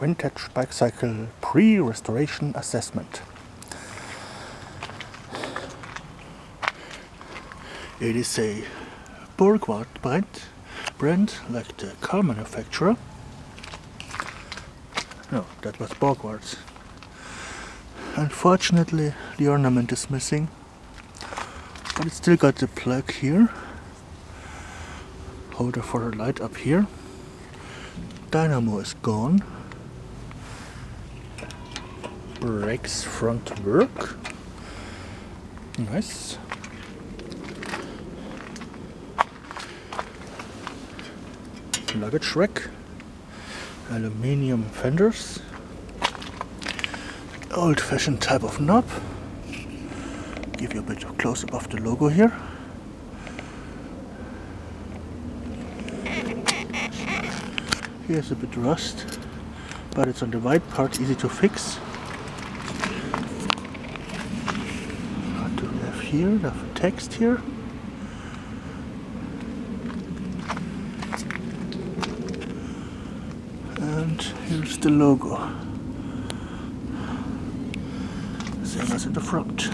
vintage bicycle pre-restoration assessment. It is a Borgward brand like the car manufacturer. No, that was Borgward. Unfortunately, the ornament is missing, but it's still got the plug here. Holder for the light up here. Dynamo is gone. Brakes front work. Nice. Luggage rack. Aluminium fenders. Old-fashioned type of knob. Give you a bit of close-up of the logo here. Here's a bit rust, but it's on the white part, easy to fix. What do we have here? We have text here. And here's the logo. Same as in the front.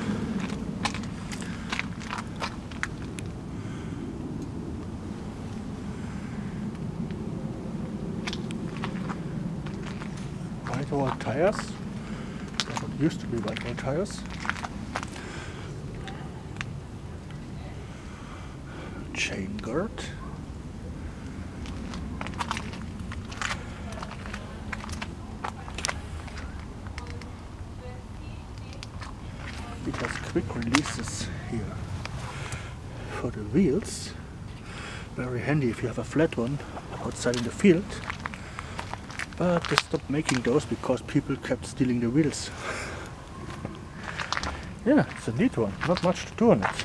White wall tires. That's what used to be white wall tires. Chain guard. It has quick releases here for the wheels. Very handy if you have a flat one outside in the field. But they stopped making those because people kept stealing the wheels. Yeah, it's a neat one. Not much to do on it.